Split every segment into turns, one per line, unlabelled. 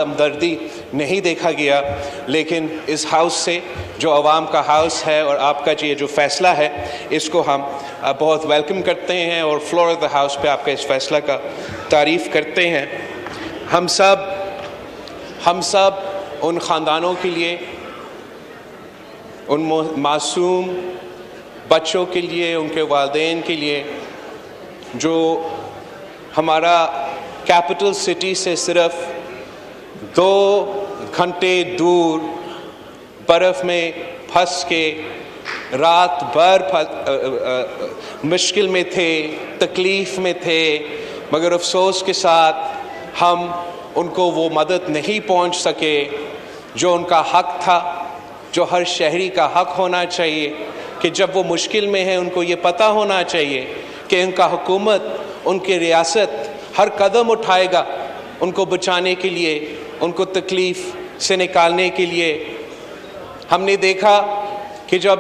ہمدردی نہیں دیکھا گیا، لیکن اس ہاؤس سے جو عوام کا ہاؤس ہے اور آپ کا یہ جو فیصلہ ہے اس کو ہم بہت ویلکم کرتے ہیں اور فلور آف دا ہاؤس پہ آپ کا اس فیصلہ کا تعریف کرتے ہیں۔ ہم سب ان خاندانوں کے لیے، ان معصوم بچوں کے لیے، ان کے والدین کے لیے جو ہمارا کیپٹل سٹی سے صرف 2 گھنٹے دور برف میں پھنس کے رات بھر مشکل میں تھے، تکلیف میں تھے، مگر افسوس کے ساتھ ہم ان کو وہ مدد نہیں پہنچ سکے جو ان کا حق تھا، جو ہر شہری کا حق ہونا چاہیے کہ جب وہ مشکل میں ہیں ان کو یہ پتہ ہونا چاہیے کہ ان کا حکومت، ان کی ریاست ہر قدم اٹھائے گا ان کو بچانے کے لیے، ان کو تکلیف سے نکالنے کے لیے۔ ہم نے دیکھا کہ جب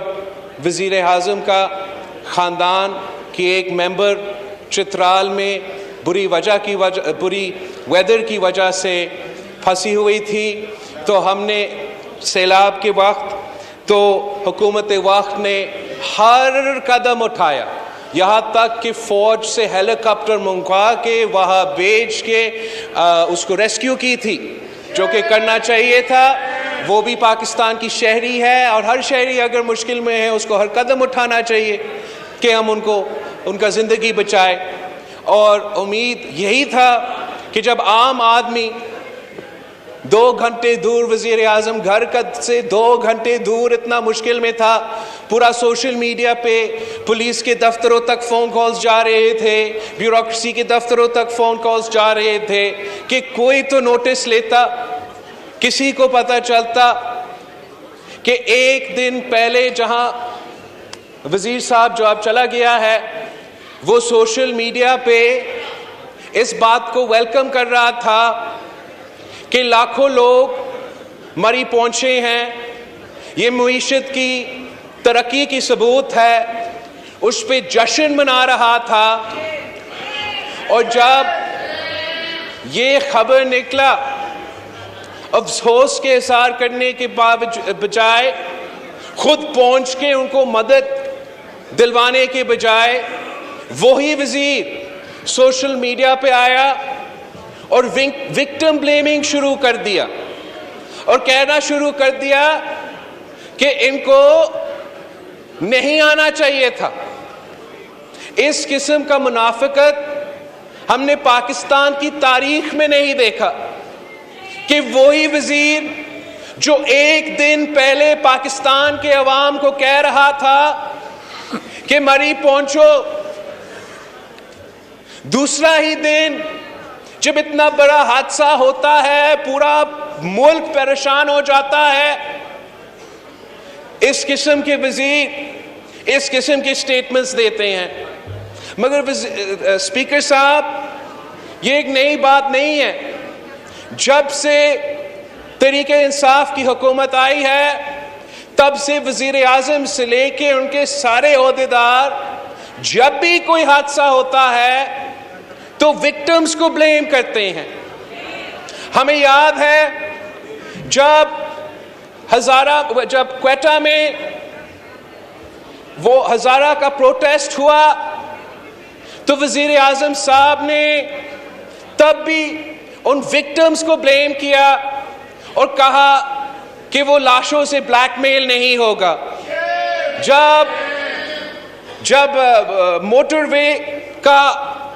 وزیر اعظم کا خاندان کی ایک ممبر چترال میں بری ویدر کی وجہ سے پھنسی ہوئی تھی تو ہم نے سیلاب کے وقت تو حکومت وقت نے ہر قدم اٹھایا، یہاں تک کہ فوج سے ہیلی کاپٹر منگوا کے وہاں بھیج کے اس کو ریسکیو کی تھی، جو کہ کرنا چاہیے تھا۔ وہ بھی پاکستان کی شہری ہے اور ہر شہری اگر مشکل میں ہے اس کو ہر قدم اٹھانا چاہیے کہ ہم ان کا زندگی بچائے۔ اور امید یہی تھا کہ جب عام آدمی 2 گھنٹے دور، وزیر اعظم گھر سے 2 گھنٹے دور اتنا مشکل میں تھا، پورا سوشل میڈیا پہ پولیس کے دفتروں تک فون کالز جا رہے تھے، بیوروکریسی کے دفتروں تک فون کالز جا رہے تھے کہ کوئی تو نوٹس لیتا، کسی کو پتہ چلتا کہ ایک دن پہلے جہاں وزیر صاحب جو اب چلا گیا ہے وہ سوشل میڈیا پہ اس بات کو ویلکم کر رہا تھا کہ لاکھوں لوگ مری پہنچے ہیں، یہ معیشت کی ترقی کی ثبوت ہے، اس پہ جشن منا رہا تھا۔ اور جب یہ خبر نکلا، افسوس کے اظہار کرنے کے بجائے خود پہنچ کے ان کو مدد دلوانے کے بجائے وہی وزیر سوشل میڈیا پہ آیا اور وکٹم بلیمنگ شروع کر دیا اور کہنا شروع کر دیا کہ ان کو نہیں آنا چاہیے تھا۔ اس قسم کا منافقت ہم نے پاکستان کی تاریخ میں نہیں دیکھا کہ وہی وزیر جو ایک دن پہلے پاکستان کے عوام کو کہہ رہا تھا کہ مری پہنچو، دوسرا ہی دن جب اتنا بڑا حادثہ ہوتا ہے، پورا ملک پریشان ہو جاتا ہے، اس قسم کے وزیر اس قسم کے سٹیٹمنٹس دیتے ہیں۔ مگر اسپیکر صاحب، یہ ایک نئی بات نہیں ہے۔ جب سے تحریک انصاف کی حکومت آئی ہے تب سے وزیر اعظم سے لے کے ان کے سارے عہدیدار جب بھی کوئی حادثہ ہوتا ہے تو وکٹمز کو بلیم کرتے ہیں۔ ہمیں یاد ہے جب کوئٹہ میں وہ ہزارہ کا پروٹیسٹ ہوا تو وزیر اعظم صاحب نے تب بھی ان وکٹمز کو بلیم کیا اور کہا کہ وہ لاشوں سے بلیک میل نہیں ہوگا۔ جب موٹر وے کا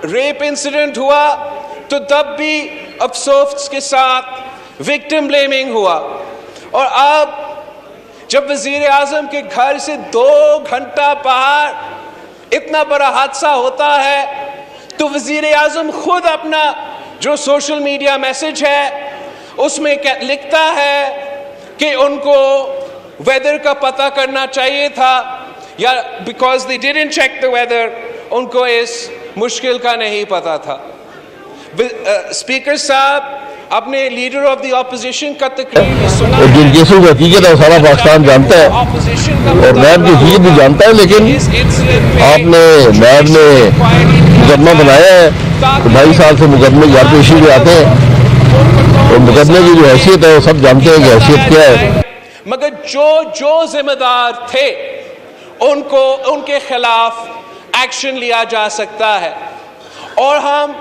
ریپ انسیڈنٹ ہوا تو تب بھی افسوس کے ساتھ وکٹم بلیمنگ ہوا، اور اب جب وزیر اعظم کے گھر سے 2 گھنٹہ باہر اتنا بڑا حادثہ ہوتا ہے تو وزیر اعظم خود اپنا جو سوشل میڈیا میسج ہے اس میں لکھتا ہے کہ ان کو ویدر کا پتہ کرنا چاہیے تھا، یا because they didn't check the weather، ان کو اس مشکل کا نہیں پتا تھا۔ اسپیکر صاحب، اپنے لیڈر آف دی اپوزیشن کا تقریر سنا ہے،
جن کیسوں کی حقیقت ہے سارا پاکستان جانتا ہے اور نیب کی حقیقت بھی جانتا ہے، لیکن آپ نے نیب نے مقدمہ بنایا ہے، 22 سال سے مقدمے گھر پیشی بھی آتے ہیں، تو مقدمے کی جو حیثیت ہے وہ سب جانتے ہیں کہ حیثیت کیا ہے.
مگر جو ذمہ دار تھے ان کے خلاف ایکشن لیا جا سکتا ہے. اور ہم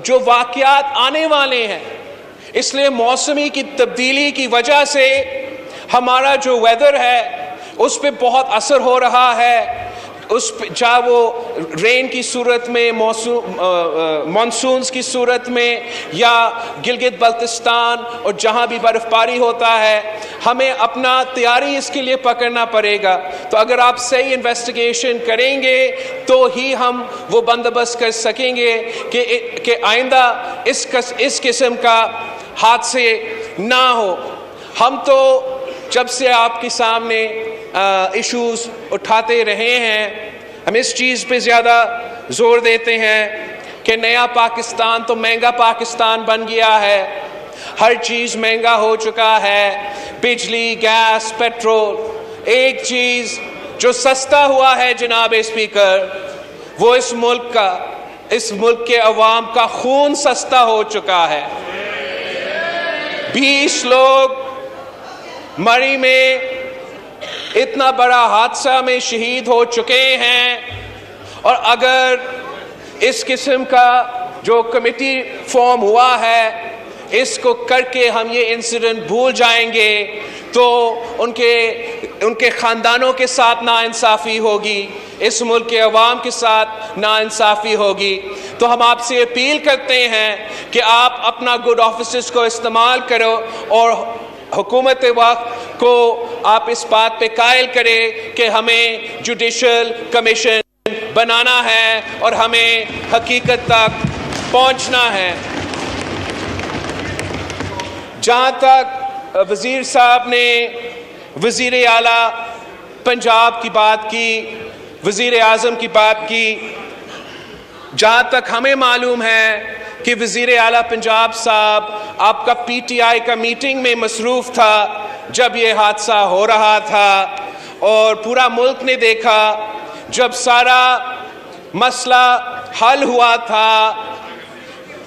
جو واقعات آنے والے ہیں، اس لیے موسمی کی تبدیلی کی وجہ سے ہمارا جو ویدر ہے اس پہ بہت اثر ہو رہا ہے. اس پہ چاہے وہ رین کی صورت میں، مانسونز کی صورت میں، یا گلگت بلتستان اور جہاں بھی برف باری ہوتا ہے، ہمیں اپنا تیاری اس کے لیے پکڑنا پڑے گا. تو اگر آپ صحیح انویسٹیگیشن کریں گے تو ہی ہم وہ بندوبست کر سکیں گے کہ آئندہ اس قسم کا حادثے نہ ہو. ہم تو جب سے آپ کے سامنے ایشوز اٹھاتے رہے ہیں، ہم اس چیز پہ زیادہ زور دیتے ہیں کہ نیا پاکستان تو مہنگا پاکستان بن گیا ہے. ہر چیز مہنگا ہو چکا ہے، بجلی، گیس، پیٹرول. ایک چیز جو سستا ہوا ہے جناب اسپیکر، وہ اس ملک کے عوام کا خون سستا ہو چکا ہے. 20 لوگ مری میں اتنا بڑا حادثہ میں شہید ہو چکے ہیں، اور اگر اس قسم کا جو کمیٹی فارم ہوا ہے اس کو کر کے ہم یہ انسیڈنٹ بھول جائیں گے تو ان کے خاندانوں کے ساتھ ناانصافی ہوگی، اس ملک کے عوام کے ساتھ ناانصافی ہوگی. تو ہم آپ سے اپیل کرتے ہیں کہ آپ اپنا گڈ آفیسز کو استعمال کرو اور حکومت وقت کو آپ اس بات پہ قائل کریں کہ ہمیں جوڈیشل کمیشن بنانا ہے اور ہمیں حقیقت تک پہنچنا ہے. جہاں تک وزیر صاحب نے وزیر اعلیٰ پنجاب کی بات کی، وزیر اعظم کی بات کی، جہاں تک ہمیں معلوم ہے کہ وزیر اعلیٰ پنجاب صاحب آپ کا پی ٹی آئی کا میٹنگ میں مصروف تھا جب یہ حادثہ ہو رہا تھا، اور پورا ملک نے دیکھا جب سارا مسئلہ حل ہوا تھا،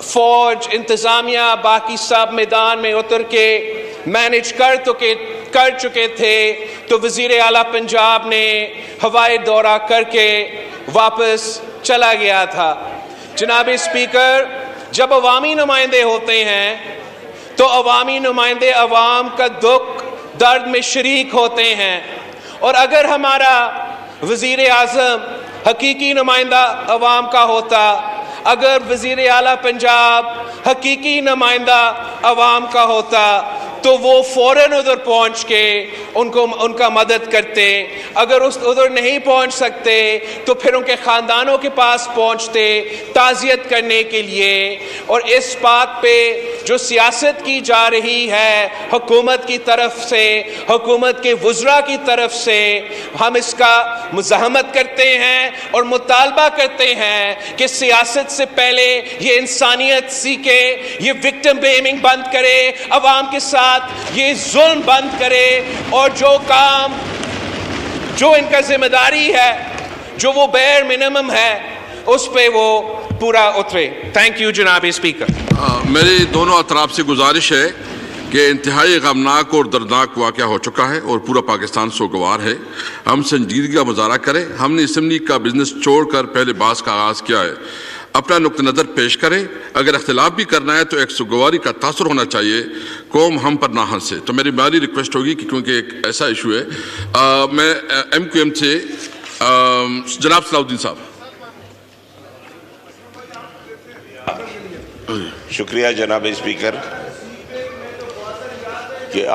فوج، انتظامیہ، باقی سب میدان میں اتر کے مینج کر چکے تھے، تو وزیر اعلیٰ پنجاب نے ہوائی دورہ کر کے واپس چلا گیا تھا. جناب اسپیکر، جب عوامی نمائندے ہوتے ہیں تو عوامی نمائندے عوام کا دکھ درد میں شریک ہوتے ہیں، اور اگر ہمارا وزیر اعظم حقیقی نمائندہ عوام کا ہوتا، اگر وزیر اعلیٰ پنجاب حقیقی نمائندہ عوام کا ہوتا تو وہ فوراً ادھر پہنچ کے ان کا مدد کرتے. اگر ادھر نہیں پہنچ سکتے تو پھر ان کے خاندانوں کے پاس پہنچتے تعزیت کرنے کے لیے. اور اس بات پہ جو سیاست کی جا رہی ہے حکومت کی طرف سے، حکومت کے وزراء کی طرف سے، ہم اس کا مزاحمت کرتے ہیں اور مطالبہ کرتے ہیں کہ سیاست سے پہلے یہ انسانیت سیکھے، یہ وکٹم بلیمنگ بند کرے، عوام کے ساتھ یہ ظلم بند کرے، اور جو ان کا ذمہ داری ہے، جو وہ بیئر منیمم ہے، اس پہ وہ پورا اترے. تھینک یو جناب اسپیکر.
میری دونوں اطراف سے گزارش ہے کہ انتہائی غمناک اور دردناک واقعہ ہو چکا ہے اور پورا پاکستان سوگوار ہے. ہم سنجیدگی کا مظاہرہ کریں. ہم نے اسمبلی کا بزنس چھوڑ کر پہلے بحث کا آغاز کیا ہے. اپنا نقطہ نظر پیش کریں. اگر اختلاف بھی کرنا ہے تو ایک سوگواری کا تاثر ہونا چاہیے، قوم ہم پر نہ ہنسے. تو میری باری ریکویسٹ ہوگی کہ کیونکہ ایک ایسا ایشو ہے، میں MQM سے جناب صلاح الدین صاحب.
شکریہ جناب اسپیکر کہ